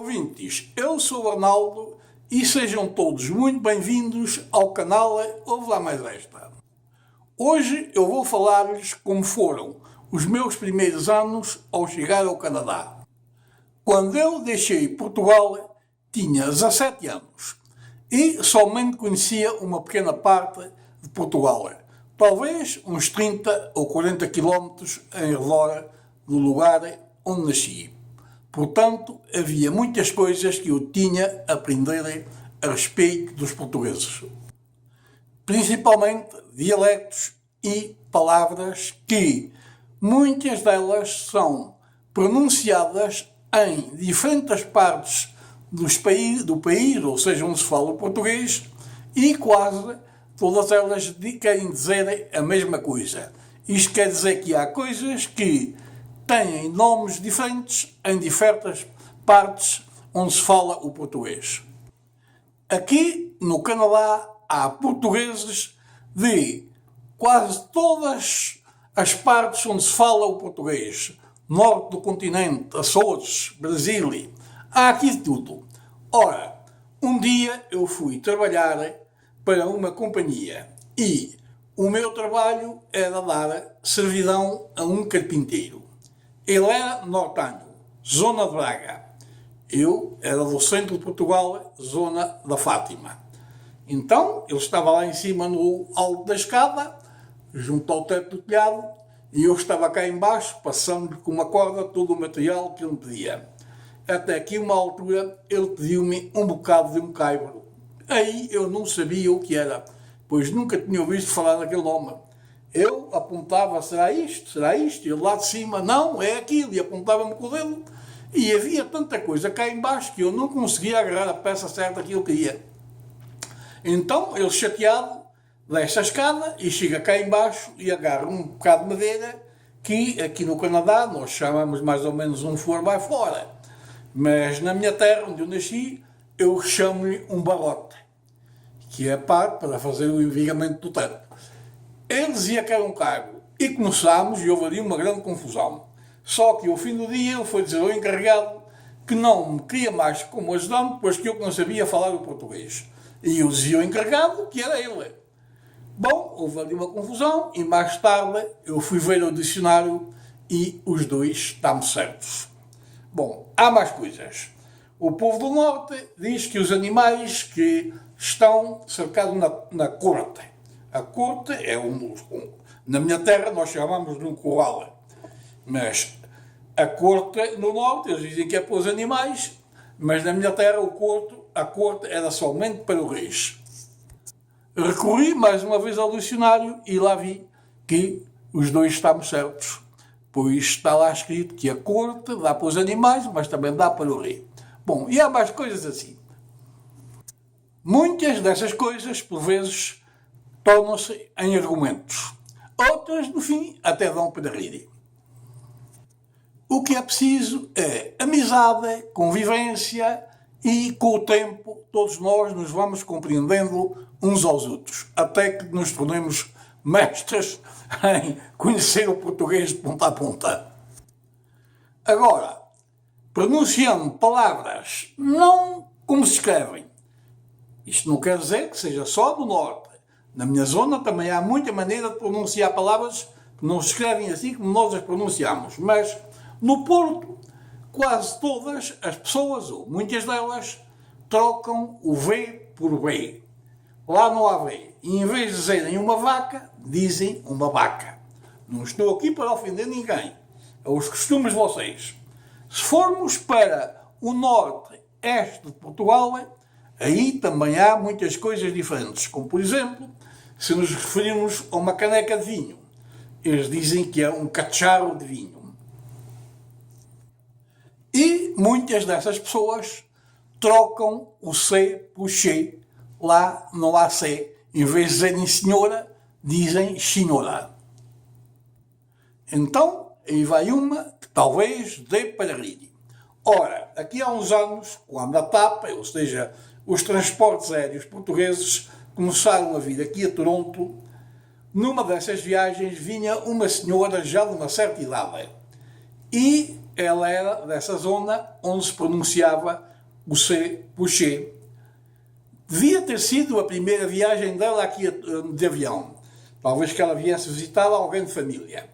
ouvintes, eu sou o Arnaldo e sejam todos muito bem-vindos ao canal Ouve Lá Mais Esta. Hoje eu vou falar-lhes como foram os meus primeiros anos ao chegar ao Canadá. Quando eu deixei Portugal, tinha 17 anos e somente conhecia uma pequena parte de Portugal, talvez uns 30 ou 40 quilómetros em redor do lugar onde nasci. Portanto, havia muitas coisas que eu tinha a aprender a respeito dos portugueses. Principalmente dialectos e palavras que muitas delas são pronunciadas em diferentes partes do país, ou seja, onde se fala o português, e quase todas elas querem dizer a mesma coisa. Isto quer dizer que há coisas que têm nomes diferentes em diferentes partes onde se fala o português. Aqui no Canadá há portugueses de quase todas as partes onde se fala o português. Norte do continente, Açores, Brasil, há aqui de tudo. Ora, um dia eu fui trabalhar para uma companhia e o meu trabalho era dar servidão a um carpinteiro. Ele era nortano, zona de Braga. Eu era do centro de Portugal, zona da Fátima. Então, ele estava lá em cima no alto da escada, junto ao teto do telhado, e eu estava cá embaixo, passando-lhe com uma corda todo o material que ele me pedia. Até que, uma altura, ele pediu-me um bocado de um caibro. Aí eu não sabia o que era, pois nunca tinha ouvido falar naquele nome. Eu apontava, será isto? Será isto? E ele lá de cima, não, é aquilo. E apontava-me com o dedo. E havia tanta coisa cá embaixo que eu não conseguia agarrar a peça certa que eu queria. Então, ele chateado, desce a escada e chega cá embaixo e agarra um bocado de madeira que aqui no Canadá nós chamamos mais ou menos um 4x4. Mas na minha terra, onde eu nasci, eu chamo-lhe um barrote, que é para fazer o envigamento do teto. Ele dizia que era um cargo e começámos e houve ali uma grande confusão. Só que ao fim do dia ele foi dizer ao encarregado que não me queria mais como ajudante, pois que eu não sabia falar o português. E eu dizia ao encarregado que era ele. Bom, houve ali uma confusão e mais tarde eu fui ver o dicionário e os dois estavam certos. Bom, há mais coisas. O povo do Norte diz que os animais que estão cercados na corte. A corte é na minha terra nós chamamos de um corral. Mas a corte no Norte, eles dizem que é para os animais, mas na minha terra a corte era somente para o reis. Recorri mais uma vez ao dicionário e lá vi que os dois estavam certos, pois está lá escrito que a corte dá para os animais, mas também dá para o rei. Bom, e há mais coisas assim. Muitas dessas coisas, por vezes, tornam-se em argumentos. Outras, no fim, até dão para rir. O que é preciso é amizade, convivência e, com o tempo, todos nós nos vamos compreendendo uns aos outros, até que nos tornemos mestres em conhecer o português de ponta a ponta. Agora, pronunciando palavras não como se escrevem. Isto não quer dizer que seja só do Norte. Na minha zona também há muita maneira de pronunciar palavras que não se escrevem assim como nós as pronunciamos, mas no Porto, quase todas as pessoas, ou muitas delas, trocam o V por B. Lá não há V. E em vez de dizerem uma vaca, dizem uma vaca. Não estou aqui para ofender ninguém. É os costumes de vocês. Se formos para o norte, este de Portugal, aí também há muitas coisas diferentes. Como, por exemplo, se nos referirmos a uma caneca de vinho, eles dizem que é um cacharro de vinho. E muitas dessas pessoas trocam o C por X. Lá não há C. Em vez de dizerem senhora, dizem senhora. Então, aí vai uma que talvez dê para rir. Ora, aqui há uns anos, quando a TAP, ou seja, os transportes aéreos portugueses, começaram a vir aqui a Toronto, numa dessas viagens vinha uma senhora já de uma certa idade. E ela era dessa zona onde se pronunciava Boucher. Devia ter sido a primeira viagem dela aqui de avião. Talvez que ela viesse visitar alguém de família.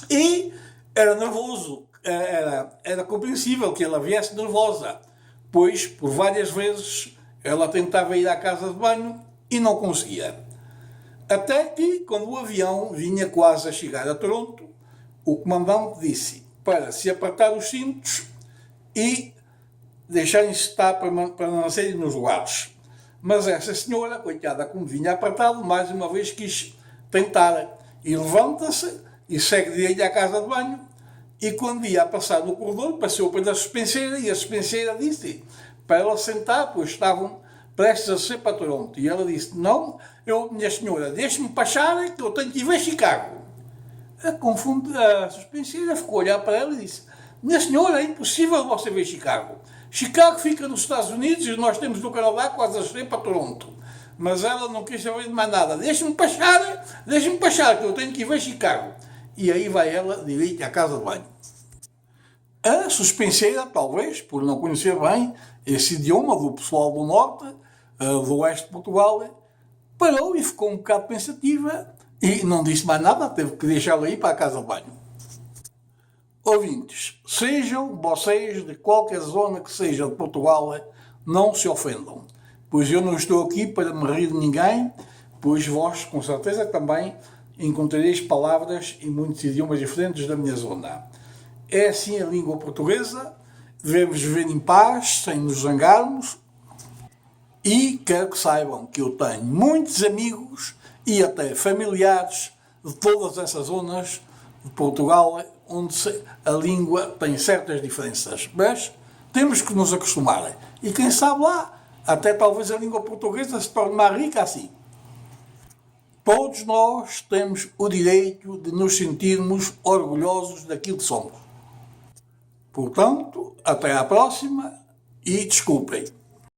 E era nervoso, era compreensível que ela viesse nervosa, pois por várias vezes ela tentava ir à casa de banho e não conseguia. Até que, quando o avião vinha quase a chegar a Toronto, o comandante disse para se apertar os cintos e deixarem-se estar para permanecerem nos lugares. Mas essa senhora, coitada, como vinha apertado, mais uma vez quis tentar. E levanta-se e segue direito à casa de banho. E quando ia a passar no corredor, passou pela suspenseira e a suspenseira disse para ela sentar, pois estavam prestes a ser para Toronto. E ela disse, não, minha senhora, deixe-me passar que eu tenho que ir ver Chicago. A suspenseira ficou a olhar para ela e disse, minha senhora, é impossível você ver Chicago. Chicago fica nos Estados Unidos e nós temos no Canadá quase a ser para Toronto. Mas ela não quis saber de mais nada. Deixe-me passar, que eu tenho que ir ver Chicago. E aí vai ela direito à casa de banho. A suspenseira, talvez, por não conhecer bem esse idioma do pessoal do norte, do oeste de Portugal, parou e ficou um bocado pensativa e não disse mais nada, teve que deixá-la ir para a casa de banho. Ouvintes, sejam vocês de qualquer zona que seja de Portugal, não se ofendam, pois eu não estou aqui para me rir de ninguém, pois vós, com certeza, também encontrareis palavras e muitos idiomas diferentes da minha zona. É assim a língua portuguesa, devemos viver em paz, sem nos zangarmos, e quero que saibam que eu tenho muitos amigos e até familiares de todas essas zonas de Portugal, onde a língua tem certas diferenças, mas temos que nos acostumar. E quem sabe lá, até talvez a língua portuguesa se torne mais rica assim. Todos nós temos o direito de nos sentirmos orgulhosos daquilo que somos. Portanto, até à próxima e desculpem.